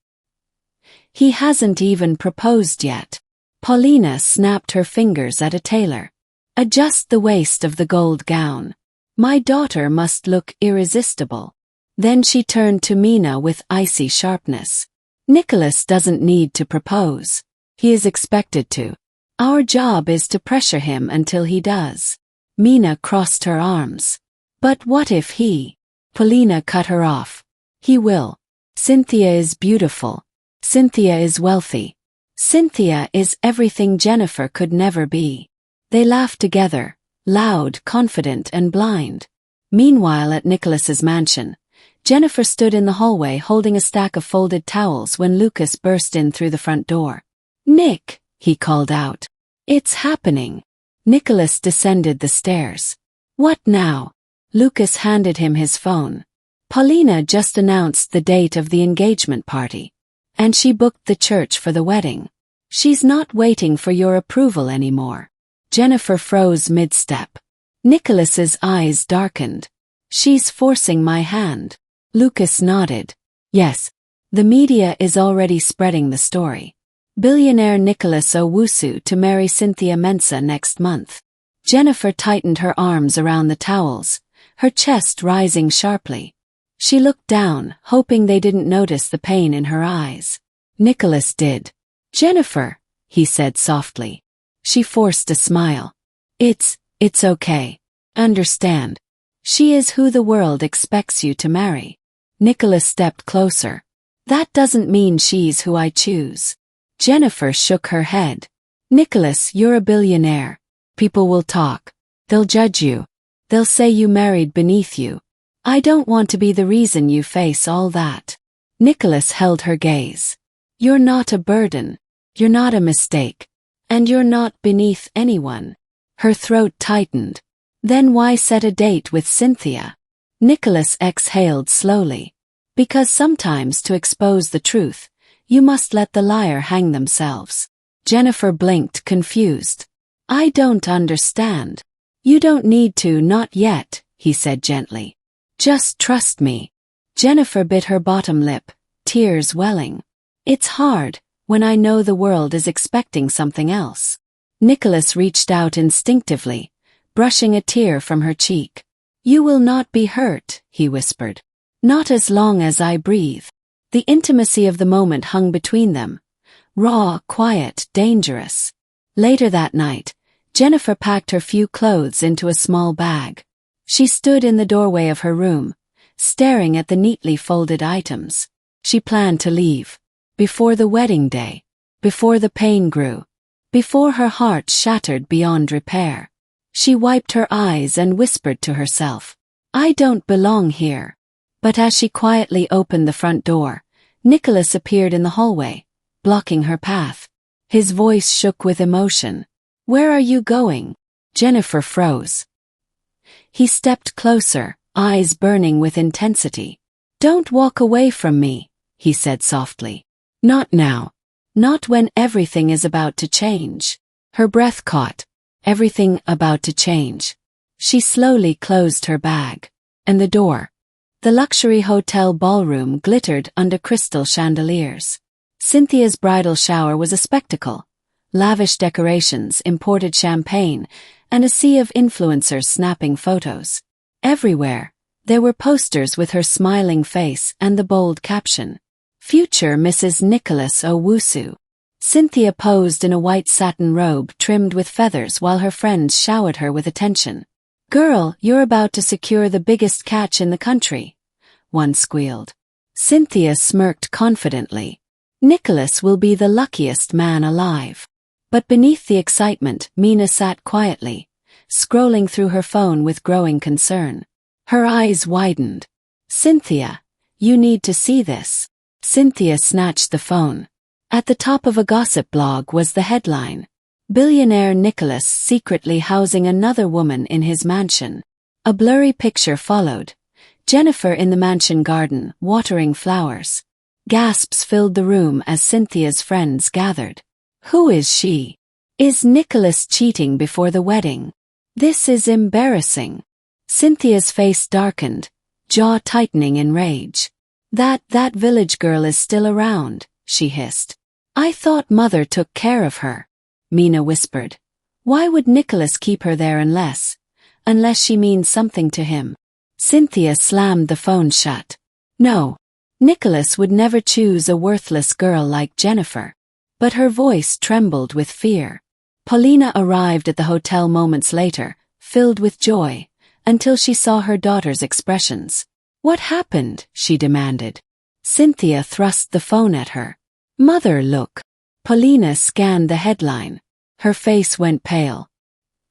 He hasn't even proposed yet. Paulina snapped her fingers at a tailor. Adjust the waist of the gold gown. My daughter must look irresistible. Then she turned to Mina with icy sharpness. Nicholas doesn't need to propose. He is expected to. Our job is to pressure him until he does. Mina crossed her arms. But what if he? Paulina cut her off. He will. Cynthia is beautiful. Cynthia is wealthy. Cynthia is everything Jennifer could never be. They laughed together, loud, confident, and blind. Meanwhile, at Nicholas's mansion, Jennifer stood in the hallway holding a stack of folded towels when Lucas burst in through the front door. Nick, he called out. It's happening. Nicholas descended the stairs. What now? Lucas handed him his phone. Paulina just announced the date of the engagement party. And she booked the church for the wedding. She's not waiting for your approval anymore. Jennifer froze mid-step. Nicholas's eyes darkened. She's forcing my hand. Lucas nodded. Yes. The media is already spreading the story. Billionaire Nicholas Owusu to marry Cynthia Mensah next month. Jennifer tightened her arms around the towels, her chest rising sharply. She looked down, hoping they didn't notice the pain in her eyes. Nicholas did. Jennifer, he said softly. She forced a smile. It's okay. Understand. She is who the world expects you to marry. Nicholas stepped closer. That doesn't mean she's who I choose. Jennifer shook her head. Nicholas, you're a billionaire. People will talk. They'll judge you. They'll say you married beneath you. I don't want to be the reason you face all that. Nicholas held her gaze. You're not a burden. You're not a mistake. And you're not beneath anyone. Her throat tightened. Then why set a date with Cynthia? Nicholas exhaled slowly. Because sometimes to expose the truth, you must let the liar hang themselves. Jennifer blinked, confused. I don't understand. You don't need to, not yet, he said gently. Just trust me. Jennifer bit her bottom lip, tears welling. It's hard, when I know the world is expecting something else. Nicholas reached out instinctively, brushing a tear from her cheek. You will not be hurt, he whispered. Not as long as I breathe. The intimacy of the moment hung between them, Raw, quiet, dangerous. Later that night, Jennifer packed her few clothes into a small bag. She stood in the doorway of her room, staring at the neatly folded items. She planned to leave. Before the wedding day. Before the pain grew. Before her heart shattered beyond repair. She wiped her eyes and whispered to herself, "I don't belong here." But as she quietly opened the front door, Nicholas appeared in the hallway, blocking her path. His voice shook with emotion. "Where are you going?" Jennifer froze. He stepped closer, eyes burning with intensity. "Don't walk away from me," he said softly. "Not now. Not when everything is about to change." Her breath caught. Everything about to change. She slowly closed her bag. And the door. The luxury hotel ballroom glittered under crystal chandeliers. Cynthia's bridal shower was a spectacle. Lavish decorations, imported champagne, and a sea of influencers snapping photos. Everywhere, there were posters with her smiling face and the bold caption, "Future Mrs. Nicholas Owusu." Cynthia posed in a white satin robe trimmed with feathers while her friends showered her with attention. "Girl, you're about to secure the biggest catch in the country," one squealed. Cynthia smirked confidently. "Nicholas will be the luckiest man alive." But beneath the excitement, Mina sat quietly, scrolling through her phone with growing concern. Her eyes widened. "Cynthia, you need to see this." Cynthia snatched the phone. At the top of a gossip blog was the headline, "Billionaire Nicholas secretly housing another woman in his mansion." A blurry picture followed. Jennifer in the mansion garden, watering flowers. Gasps filled the room as Cynthia's friends gathered. Who is she? Is Nicholas cheating before the wedding? This is embarrassing. Cynthia's face darkened, jaw tightening in rage. That village girl is still around," she hissed. "I thought mother took care of her," Mina whispered. "Why would Nicholas keep her there unless she means something to him?" Cynthia slammed the phone shut. "No, Nicholas would never choose a worthless girl like Jennifer." But her voice trembled with fear. Paulina arrived at the hotel moments later, filled with joy, until she saw her daughter's expressions. "What happened?" she demanded. Cynthia thrust the phone at her. "Mother, look." Paulina scanned the headline. Her face went pale.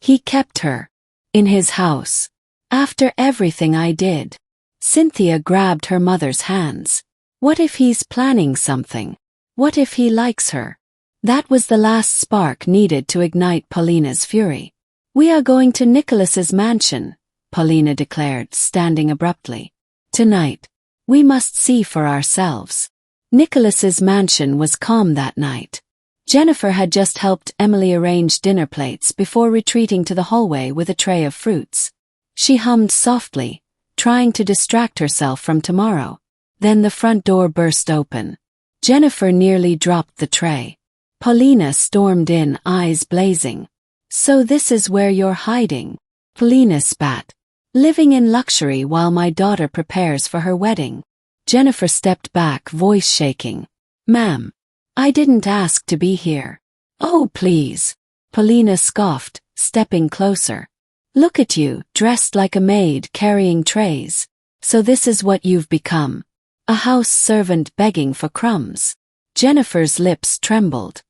"He kept her. In his house. After everything I did." Cynthia grabbed her mother's hands. "What if he's planning something? What if he likes her?" That was the last spark needed to ignite Paulina's fury. "We are going to Nicholas's mansion," Paulina declared, standing abruptly. "Tonight. We must see for ourselves." Nicholas's mansion was calm that night. Jennifer had just helped Emily arrange dinner plates before retreating to the hallway with a tray of fruits. She hummed softly, trying to distract herself from tomorrow. Then the front door burst open. Jennifer nearly dropped the tray. Paulina stormed in, eyes blazing. "So this is where you're hiding?" Paulina spat. "Living in luxury while my daughter prepares for her wedding." Jennifer stepped back, voice shaking. "Ma'am, I didn't ask to be here." "Oh, please." Paulina scoffed, stepping closer. "Look at you, dressed like a maid carrying trays. So this is what you've become. A house servant begging for crumbs." Jennifer's lips trembled.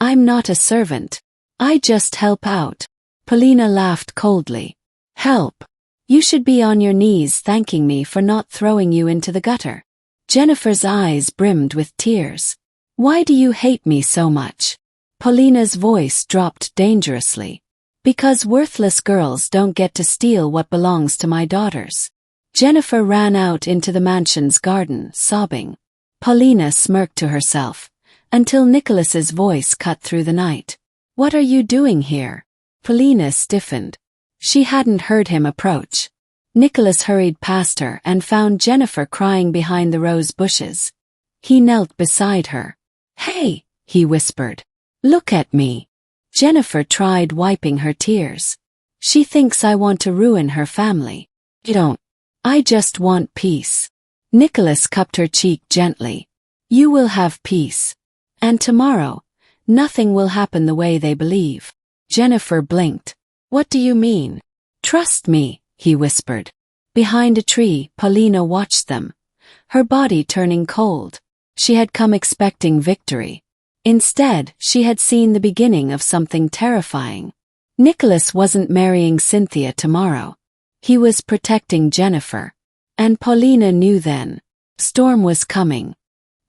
I'm not a servant. I just help out." Paulina laughed coldly. "Help? You should be on your knees thanking me for not throwing you into the gutter." Jennifer's eyes brimmed with tears. "Why do you hate me so much?" Paulina's voice dropped dangerously. "Because worthless girls don't get to steal what belongs to my daughters." Jennifer ran out into the mansion's garden, sobbing. Paulina smirked to herself, until Nicholas's voice cut through the night. "What are you doing here?" Paulina stiffened. She hadn't heard him approach. Nicholas hurried past her and found Jennifer crying behind the rose bushes. He knelt beside her. "Hey," he whispered. "Look at me." Jennifer tried wiping her tears. "She thinks I want to ruin her family." "You don't. I just want peace." Nicholas cupped her cheek gently. "You will have peace. And tomorrow, nothing will happen the way they believe. Jennifer blinked. What do you mean? Trust me, he whispered. Behind a tree, Paulina watched them, her body turning cold. She had come expecting victory. Instead, she had seen the beginning of something terrifying. Nicholas wasn't marrying Cynthia tomorrow. He was protecting Jennifer. And Paulina knew then. Storm was coming.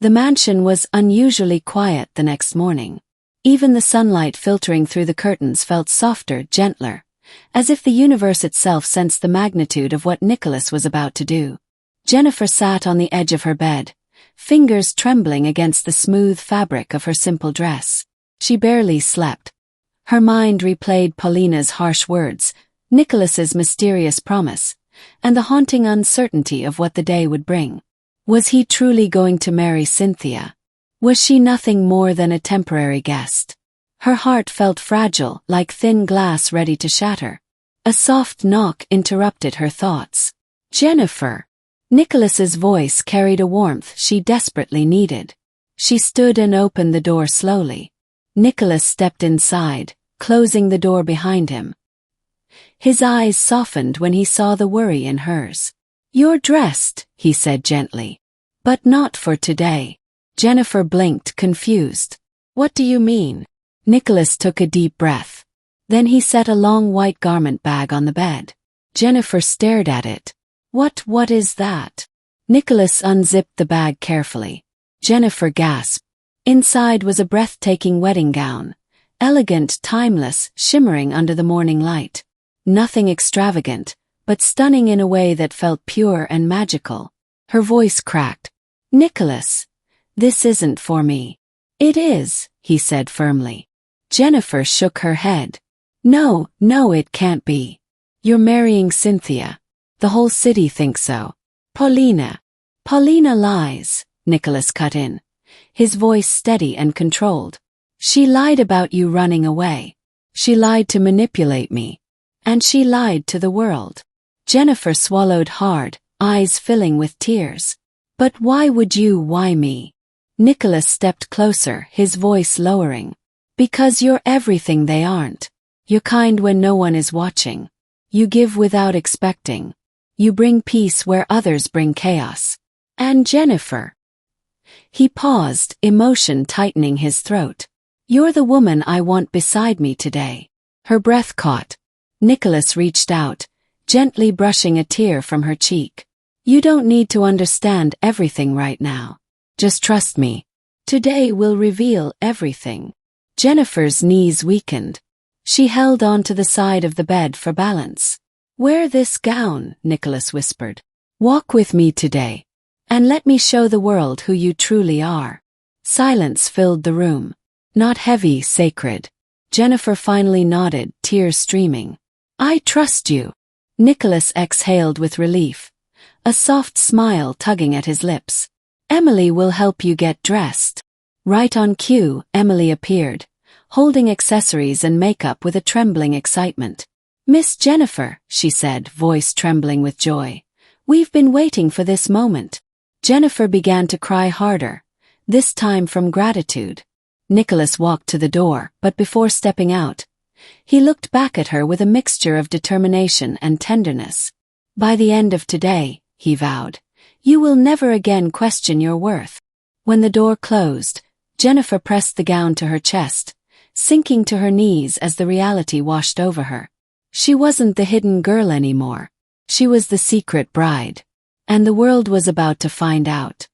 The mansion was unusually quiet the next morning. Even the sunlight filtering through the curtains felt softer, gentler, as if the universe itself sensed the magnitude of what Nicholas was about to do. Jennifer sat on the edge of her bed, fingers trembling against the smooth fabric of her simple dress. She barely slept. Her mind replayed Paulina's harsh words, Nicholas's mysterious promise, and the haunting uncertainty of what the day would bring. Was he truly going to marry Cynthia? Was she nothing more than a temporary guest? Her heart felt fragile, like thin glass ready to shatter. A soft knock interrupted her thoughts. Jennifer! Nicholas's voice carried a warmth she desperately needed. She stood and opened the door slowly. Nicholas stepped inside, closing the door behind him. His eyes softened when he saw the worry in hers. You're dressed, he said gently. But not for today. Jennifer blinked, confused. What do you mean? Nicholas took a deep breath. Then he set a long white garment bag on the bed. Jennifer stared at it. What is that? Nicholas unzipped the bag carefully. Jennifer gasped. Inside was a breathtaking wedding gown. Elegant, timeless, shimmering under the morning light. Nothing extravagant, but stunning in a way that felt pure and magical. Her voice cracked. Nicholas, this isn't for me. It is, he said firmly. Jennifer shook her head. No, it can't be. You're marrying Cynthia. The whole city thinks so. Paulina lies, Nicholas cut in, his voice steady and controlled. She lied about you running away. She lied to manipulate me. And she lied to the world. Jennifer swallowed hard, eyes filling with tears. But why would you? Why me? Nicholas stepped closer, his voice lowering. Because you're everything they aren't. You're kind when no one is watching. You give without expecting. You bring peace where others bring chaos. And Jennifer. He paused, emotion tightening his throat. You're the woman I want beside me today. Her breath caught. Nicholas reached out, gently brushing a tear from her cheek. You don't need to understand everything right now. Just trust me. Today will reveal everything. Jennifer's knees weakened. She held onto the side of the bed for balance. Wear this gown, Nicholas whispered. Walk with me today. And let me show the world who you truly are. Silence filled the room. Not heavy, sacred. Jennifer finally nodded, tears streaming. I trust you. Nicholas exhaled with relief. A soft smile tugging at his lips. Emily will help you get dressed. Right on cue, Emily appeared, holding accessories and makeup with a trembling excitement. Miss Jennifer, she said, voice trembling with joy. We've been waiting for this moment. Jennifer began to cry harder, this time from gratitude. Nicholas walked to the door, but before stepping out, he looked back at her with a mixture of determination and tenderness. By the end of today, he vowed, you will never again question your worth. When the door closed, Jennifer pressed the gown to her chest, sinking to her knees as the reality washed over her. She wasn't the hidden girl anymore. She was the secret bride. And the world was about to find out.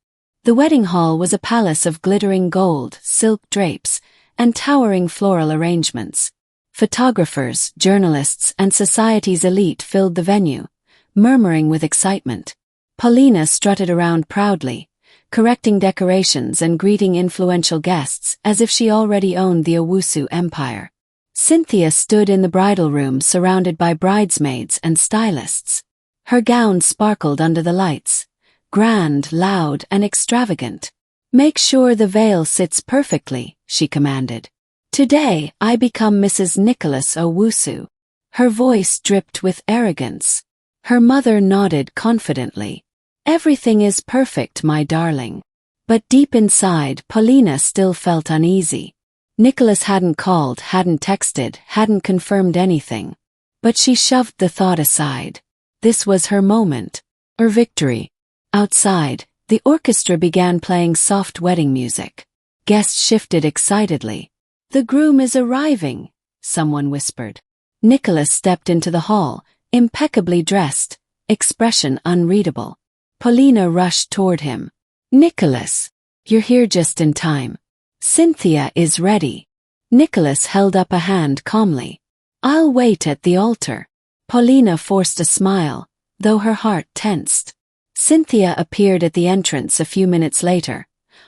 The wedding hall was a palace of glittering gold, silk drapes, and towering floral arrangements. Photographers, journalists, and society's elite filled the venue, murmuring with excitement. Paulina strutted around proudly, correcting decorations and greeting influential guests as if she already owned the Owusu empire. Cynthia stood in the bridal room surrounded by bridesmaids and stylists. Her gown sparkled under the lights, grand, loud, and extravagant. Make sure the veil sits perfectly, she commanded. Today, I become Mrs. Nicholas Owusu. Her voice dripped with arrogance. Her mother nodded confidently. Everything is perfect, my darling. But deep inside, Paulina still felt uneasy. Nicholas hadn't called, hadn't texted, hadn't confirmed anything. But she shoved the thought aside. This was her moment. Her victory. Outside, the orchestra began playing soft wedding music. Guests shifted excitedly. "The groom is arriving," someone whispered. Nicholas stepped into the hall, impeccably dressed, expression unreadable. Paulina rushed toward him. "Nicholas, you're here just in time. Cynthia is ready." Nicholas held up a hand calmly. "I'll wait at the altar." Paulina forced a smile, though her heart tensed. Cynthia appeared at the entrance a few minutes later,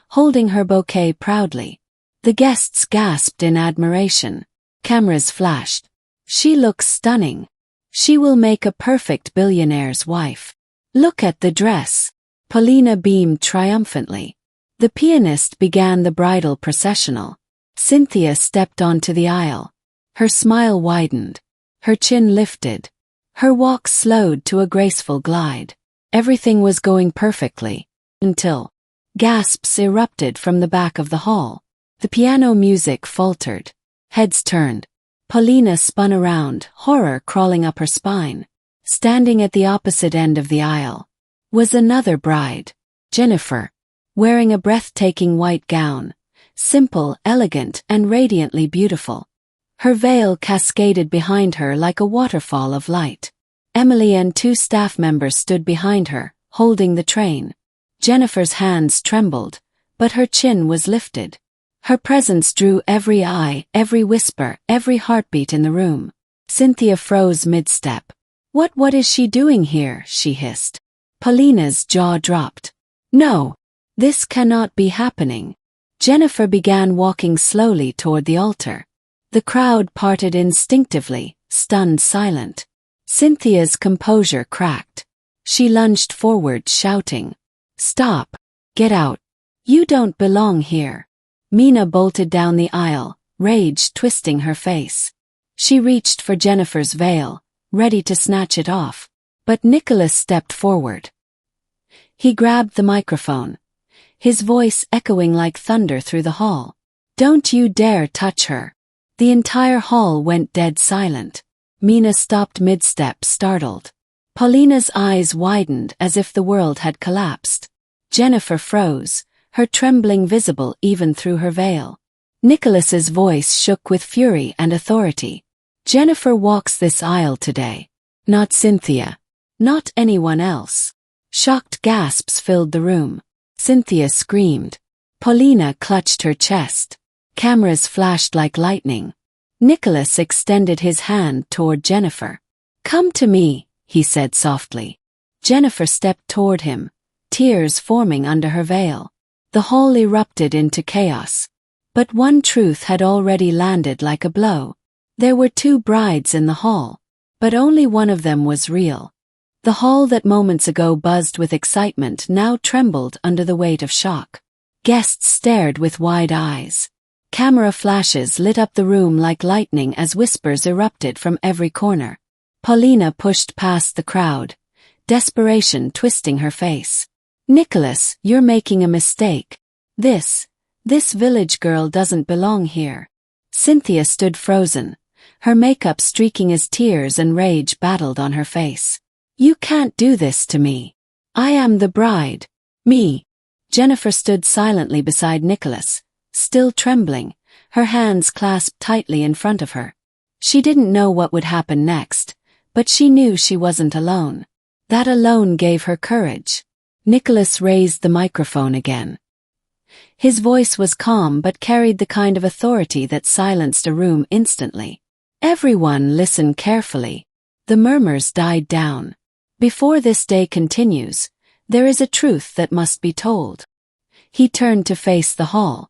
holding her bouquet proudly. The guests gasped in admiration. Cameras flashed. "She looks stunning. She will make a perfect billionaire's wife. Look at the dress." Paulina beamed triumphantly. The pianist began the bridal processional. Cynthia stepped onto the aisle. Her smile widened. Her chin lifted. Her walk slowed to a graceful glide. Everything was going perfectly. Until gasps erupted from the back of the hall. The piano music faltered. Heads turned. Paulina spun around, horror crawling up her spine. Standing at the opposite end of the aisle was another bride, Jennifer, wearing a breathtaking white gown, simple, elegant, and radiantly beautiful. Her veil cascaded behind her like a waterfall of light. Emily and 2 staff members stood behind her, holding the train. Jennifer's hands trembled, but her chin was lifted. Her presence drew every eye, every whisper, every heartbeat in the room. Cynthia froze mid-step. What is she doing here?" she hissed. Paulina's jaw dropped. "No, this cannot be happening." Jennifer began walking slowly toward the altar. The crowd parted instinctively, stunned silent. Cynthia's composure cracked. She lunged forward, shouting, "Stop! Get out! You don't belong here." Mina bolted down the aisle, rage twisting her face. She reached for Jennifer's veil, ready to snatch it off. But Nicholas stepped forward. He grabbed the microphone, his voice echoing like thunder through the hall. "Don't you dare touch her." The entire hall went dead silent. Mina stopped mid-step, startled. Paulina's eyes widened as if the world had collapsed. Jennifer froze, her trembling visible even through her veil. Nicholas's voice shook with fury and authority. "Jennifer walks this aisle today. Not Cynthia. Not anyone else." Shocked gasps filled the room. Cynthia screamed. Paulina clutched her chest. Cameras flashed like lightning. Nicholas extended his hand toward Jennifer. "Come to me," he said softly. Jennifer stepped toward him, tears forming under her veil. The hall erupted into chaos. But one truth had already landed like a blow. There were 2 brides in the hall, but only one of them was real. The hall that moments ago buzzed with excitement now trembled under the weight of shock. Guests stared with wide eyes. Camera flashes lit up the room like lightning as whispers erupted from every corner. Paulina pushed past the crowd, desperation twisting her face. "Nicholas, you're making a mistake. This village girl doesn't belong here." Cynthia stood frozen, her makeup streaking as tears and rage battled on her face. "You can't do this to me. I am the bride." "Me." Jennifer stood silently beside Nicholas, still trembling, her hands clasped tightly in front of her. She didn't know what would happen next, but she knew she wasn't alone. That alone gave her courage. Nicholas raised the microphone again. His voice was calm but carried the kind of authority that silenced a room instantly. "Everyone listen carefully." The murmurs died down. "Before this day continues, there is a truth that must be told." He turned to face the hall.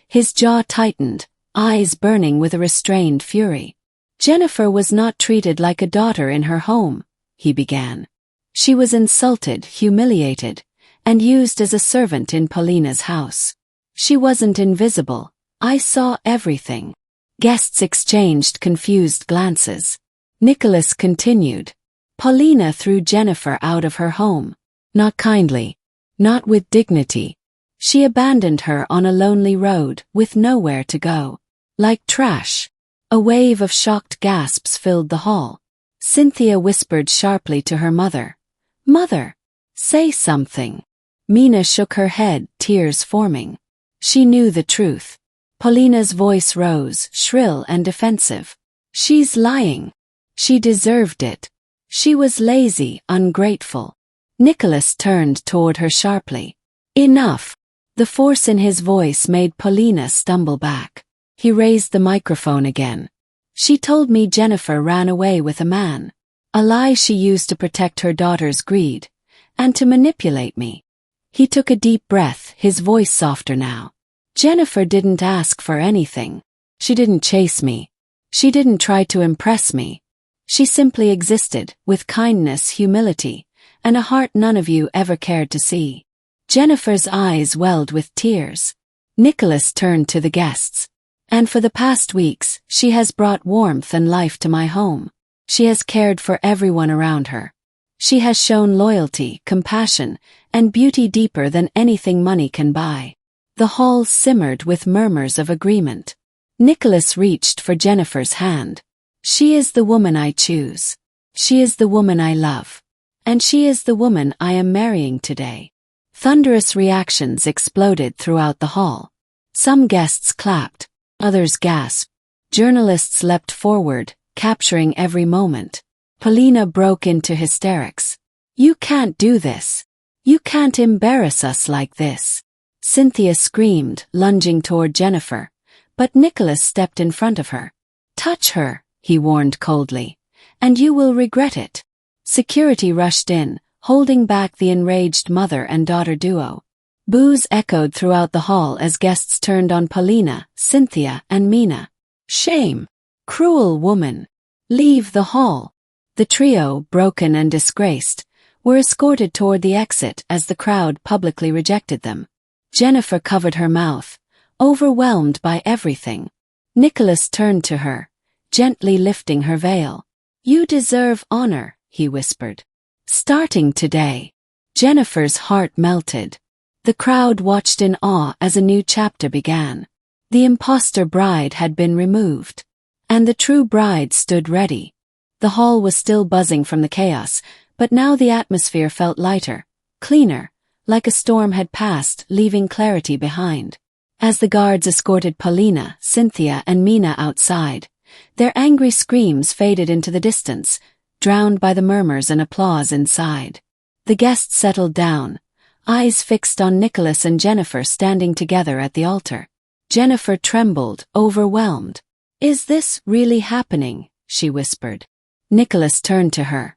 His jaw tightened, eyes burning with a restrained fury. "Jennifer was not treated like a daughter in her home," he began. "She was insulted, humiliated, and used as a servant in Paulina's house. She wasn't invisible. I saw everything." Guests exchanged confused glances. Nicholas continued. "Paulina threw Jennifer out of her home. Not kindly. Not with dignity. She abandoned her on a lonely road with nowhere to go. Like trash. A wave of shocked gasps filled the hall. Cynthia whispered sharply to her mother. "Mother, say something." Mina shook her head, tears forming. She knew the truth. Paulina's voice rose, shrill and defensive. "She's lying. She deserved it. She was lazy, ungrateful." Nicholas turned toward her sharply. "Enough." The force in his voice made Paulina stumble back. He raised the microphone again. "She told me Jennifer ran away with a man. A lie she used to protect her daughter's greed. And to manipulate me." He took a deep breath, his voice softer now. "Jennifer didn't ask for anything. She didn't chase me. She didn't try to impress me. She simply existed, with kindness, humility, and a heart none of you ever cared to see." Jennifer's eyes welled with tears. Nicholas turned to the guests. "And for the past weeks, she has brought warmth and life to my home. She has cared for everyone around her. She has shown loyalty, compassion, and beauty deeper than anything money can buy." The hall simmered with murmurs of agreement. Nicholas reached for Jennifer's hand. "She is the woman I choose. She is the woman I love. And she is the woman I am marrying today." Thunderous reactions exploded throughout the hall. Some guests clapped, others gasped. Journalists leapt forward, capturing every moment. Paulina broke into hysterics. "You can't do this. You can't embarrass us like this." Cynthia screamed, lunging toward Jennifer, but Nicholas stepped in front of her. "Touch her," he warned coldly, "and you will regret it." Security rushed in, holding back the enraged mother and daughter duo. Boos echoed throughout the hall as guests turned on Paulina, Cynthia, and Mina. "Shame! Cruel woman! Leave the hall!" The trio, broken and disgraced, were escorted toward the exit as the crowd publicly rejected them. Jennifer covered her mouth, overwhelmed by everything. Nicholas turned to her, gently lifting her veil. "You deserve honor," he whispered. "Starting today." Jennifer's heart melted. The crowd watched in awe as a new chapter began. The imposter bride had been removed, and the true bride stood ready. The hall was still buzzing from the chaos, but now the atmosphere felt lighter, cleaner, like a storm had passed, leaving clarity behind. As the guards escorted Paulina, Cynthia, and Mina outside, their angry screams faded into the distance, drowned by the murmurs and applause inside. The guests settled down, eyes fixed on Nicholas and Jennifer standing together at the altar. Jennifer trembled, overwhelmed. "Is this really happening?" she whispered. Nicholas turned to her,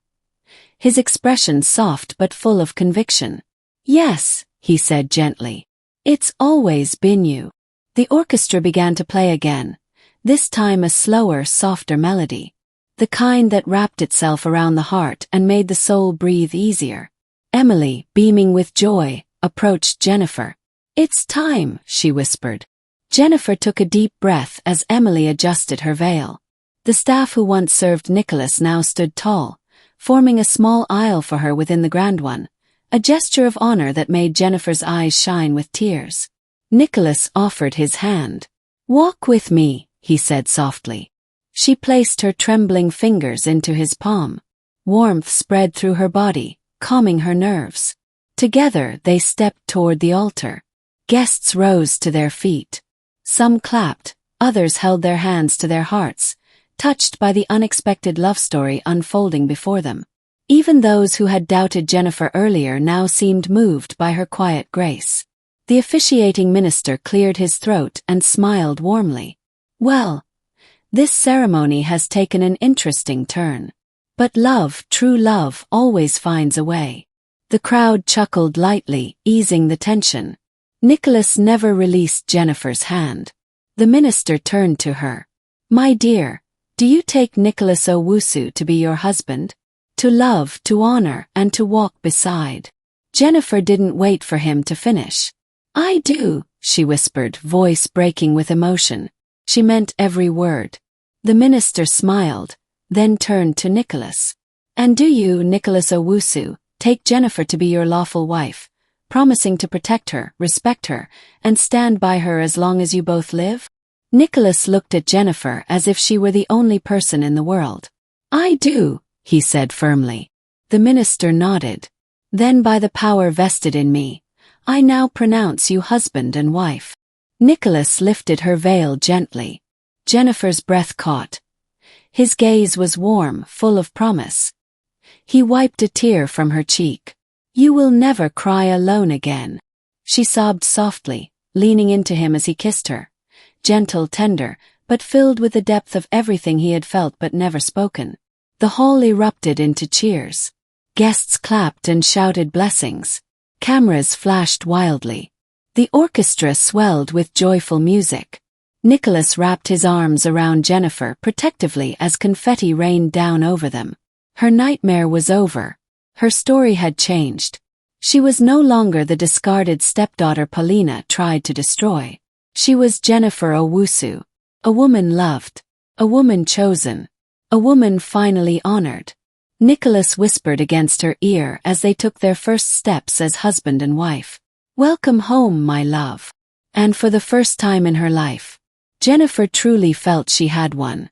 his expression soft but full of conviction. "Yes," he said gently. "It's always been you." The orchestra began to play again, this time a slower, softer melody, the kind that wrapped itself around the heart and made the soul breathe easier. Emily, beaming with joy, approached Jennifer. "It's time," she whispered. Jennifer took a deep breath as Emily adjusted her veil. The staff who once served Nicholas now stood tall, forming a small aisle for her within the grand one, a gesture of honor that made Jennifer's eyes shine with tears. Nicholas offered his hand. "Walk with me," he said softly. She placed her trembling fingers into his palm. Warmth spread through her body, calming her nerves. Together they stepped toward the altar. Guests rose to their feet. Some clapped, others held their hands to their hearts, touched by the unexpected love story unfolding before them. Even those who had doubted Jennifer earlier now seemed moved by her quiet grace. The officiating minister cleared his throat and smiled warmly. "Well, this ceremony has taken an interesting turn. But love, true love, always finds a way." The crowd chuckled lightly, easing the tension. Nicholas never released Jennifer's hand. The minister turned to her. "My dear, do you take Nicholas Owusu to be your husband? To love, to honor, and to walk beside?" Jennifer didn't wait for him to finish. "I do," she whispered, voice breaking with emotion. She meant every word. The minister smiled, then turned to Nicholas. "And do you, Nicholas Owusu, take Jennifer to be your lawful wife, promising to protect her, respect her, and stand by her as long as you both live? Nicholas looked at Jennifer as if she were the only person in the world. I do, he said firmly. The minister nodded. Then by the power vested in me, I now pronounce you husband and wife. Nicholas lifted her veil gently. Jennifer's breath caught. His gaze was warm, full of promise. He wiped a tear from her cheek. You will never cry alone again. She sobbed softly, leaning into him as he kissed her. Gentle, tender, but filled with the depth of everything he had felt but never spoken. The hall erupted into cheers. Guests clapped and shouted blessings. Cameras flashed wildly. The orchestra swelled with joyful music. Nicholas wrapped his arms around Jennifer protectively as confetti rained down over them. Her nightmare was over. Her story had changed. She was no longer the discarded stepdaughter Paulina tried to destroy. She was Jennifer Owusu, a woman loved, a woman chosen, a woman finally honored. Nicholas whispered against her ear as they took their first steps as husband and wife. Welcome home, my love. And for the first time in her life, Jennifer truly felt she had one.